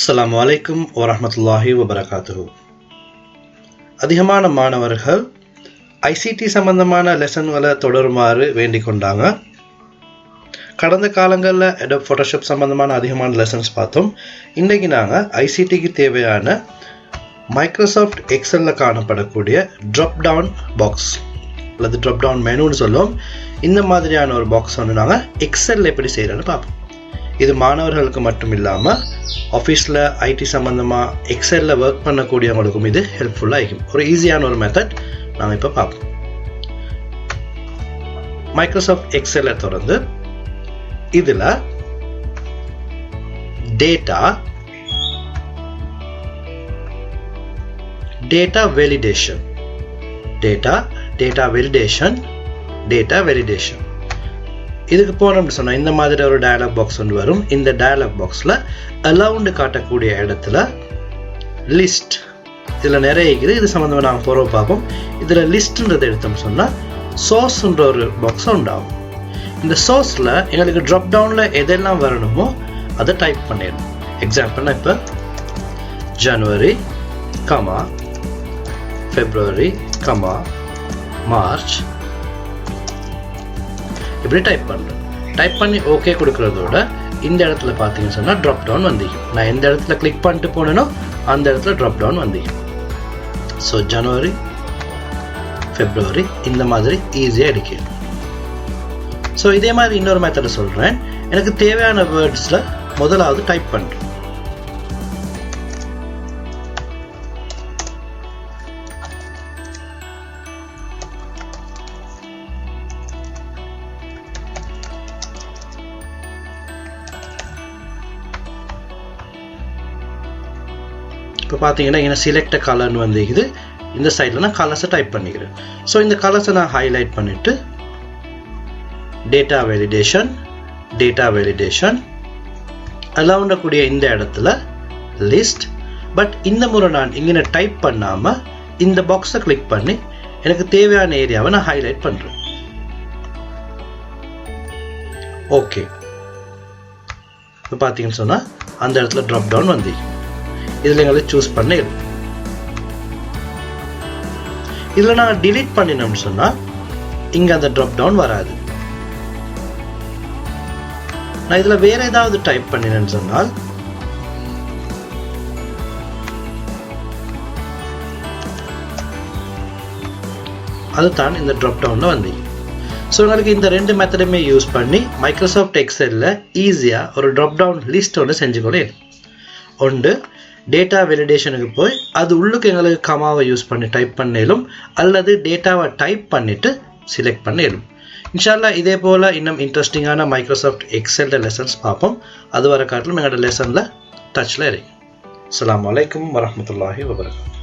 அஸ்ஸலாமு அலைக்கும் வரஹ்மத்துல்லாஹி வபரகாத்துஹு. அதிகமான மாணவர்கள் ஐசிடி சம்பந்தமான லெசன்களை தொடருமாறு வேண்டிக் கொண்டாங்க. கடந்த காலங்களில் அடோப் ஃபோட்டோஷாப் சம்பந்தமான அதிகமான லெசன்ஸ் பார்த்தோம். இன்றைக்கி நாங்கள் ஐசிடிக்கு தேவையான மைக்ரோசாஃப்ட் எக்ஸலில் காணப்படக்கூடிய ட்ராப் டவுன் பாக்ஸ் அல்லது ட்ராப் டவுன் மெனுன்னு சொல்லுவோம். இந்த மாதிரியான ஒரு பாக்ஸ் வந்து நாங்கள் எக்ஸலில் எப்படி செய்கிறோன்னு பார்ப்போம். இது மாணவர்களுக்கு மட்டும் இல்லாமல் ஆஃபீஸில் ஐடி சம்மந்தமாக எக்ஸலில் ஒர்க் பண்ணக்கூடியவங்களுக்கும் இது ஹெல்ப்ஃபுல்லாக இருக்கும். ஒரு ஈஸியான ஒரு மெத்தட் நாங்கள் இப்போ பார்ப்போம். மைக்ரோசாஃப்ட் எக்ஸலை தொடர்ந்து இதில் டேட்டா வேலிடேஷன் இதுக்கு போனோம்னு சொன்னால் இந்த மாதிரி ஒரு டயலாக் பாக்ஸ் ஒன்று வரும். இந்த டயலாக் பாக்ஸில் அலவுண்டு காட்டக்கூடிய இடத்துல லிஸ்ட் இதில் நிறைய இருக்குது. இது சம்மந்தமாக நாங்கள் போகிறோம் பார்ப்போம். இதில் லிஸ்ட்ன்றதை எடுத்தோம்னு சொன்னால் சோர்ஸ்ன்ற ஒரு பாக்ஸ் உண்டாகும். இந்த சோர்ஸில் எங்களுக்கு ட்ராப் டவுனில் எதெல்லாம் வரணுமோ அதை டைப் பண்ணிடணும். எக்ஸாம்பிள் நான் இப்போ ஜனவரி கமா ஃபெப்ரவரி கமா மார்ச் இப்படி டைப் பண்ணுறேன். டைப் பண்ணி ஓகே கொடுக்குறதோட இந்த இடத்துல பார்த்தீங்கன்னு சொன்னால் ட்ராப் டவுன் வந்திக்கும். நான் எந்த இடத்துல கிளிக் பண்ணிட்டு போனேனோ அந்த இடத்துல ட்ராப் டவுன் வந்திக்கும். ஸோ ஜனவரி ஃபெப்ரவரி இந்த மாதிரி ஈஸியாக எடுக்கணும். ஸோ இதே மாதிரி இன்னொரு மெத்தடை சொல்கிறேன். எனக்கு தேவையான வேர்ட்ஸில் முதலாவது டைப் பண்ணுறேன். இப்போ பார்த்தீங்கன்னா இங்கே செலக்ட் கலர்னு வந்துக்குது. இந்த சைடில் நான் கலர்ஸை டைப் பண்ணிக்கிறேன். ஸோ இந்த கலர்ஸை நான் ஹைலைட் பண்ணிவிட்டு டேட்டா வேலிடேஷன் அலவுண்டக்கூடிய இந்த இடத்துல லிஸ்ட். பட் இந்த முறை நான் இங்கே டைப் பண்ணாமல் இந்த பாக்ஸை கிளிக் பண்ணி எனக்கு தேவையான ஏரியாவை நான் ஹைலைட் பண்ணுறேன். ஓகே, இப்போ பார்த்தீங்கன்னு சொன்னால் அந்த இடத்துல ட்ராப் டவுன் வந்து இதில் எங்களுக்கு சூஸ் பண்ண இருக்கும். இதில் நான் டிலீட் பண்ணினோம்னு சொன்னால் இங்கே அந்த ட்ராப் டவுன் வராது. நான் இதில் வேற ஏதாவது டைப் பண்ணினேன்னு சொன்னால் அதுதான் இந்த ட்ராப் டவுனில் வந்து. ஸோ உங்களுக்கு இந்த ரெண்டு மெத்தடுமே யூஸ் பண்ணி மைக்ரோசாஃப்ட் எக்ஸலில் ஈஸியாக ஒரு ட்ராப் டவுன் லிஸ்ட் ஒன்று செஞ்சுக்கொள்ள. ஒன்று டேட்டா வேலிடேஷனுக்கு போய் அது உள்ளுக்கு எங்களுக்கு கமாவை யூஸ் பண்ணி டைப் பண்ணிலும் அல்லது டேட்டாவை டைப் பண்ணிவிட்டு செலக்ட் பண்ணிடும். இன்ஷால்லா இதே போல் இன்னும் இன்ட்ரெஸ்டிங்கான மைக்ரோசாஃப்ட் எக்ஸல் லெசன்ஸ் பார்ப்போம். அது வர காட்டிலும் எங்களோட லெசனில் டச்சில் இருக்கு. அஸ்ஸலாமு அலைக்கும் வரஹ்மத்துல்லாஹி வபரகாத்துஹு.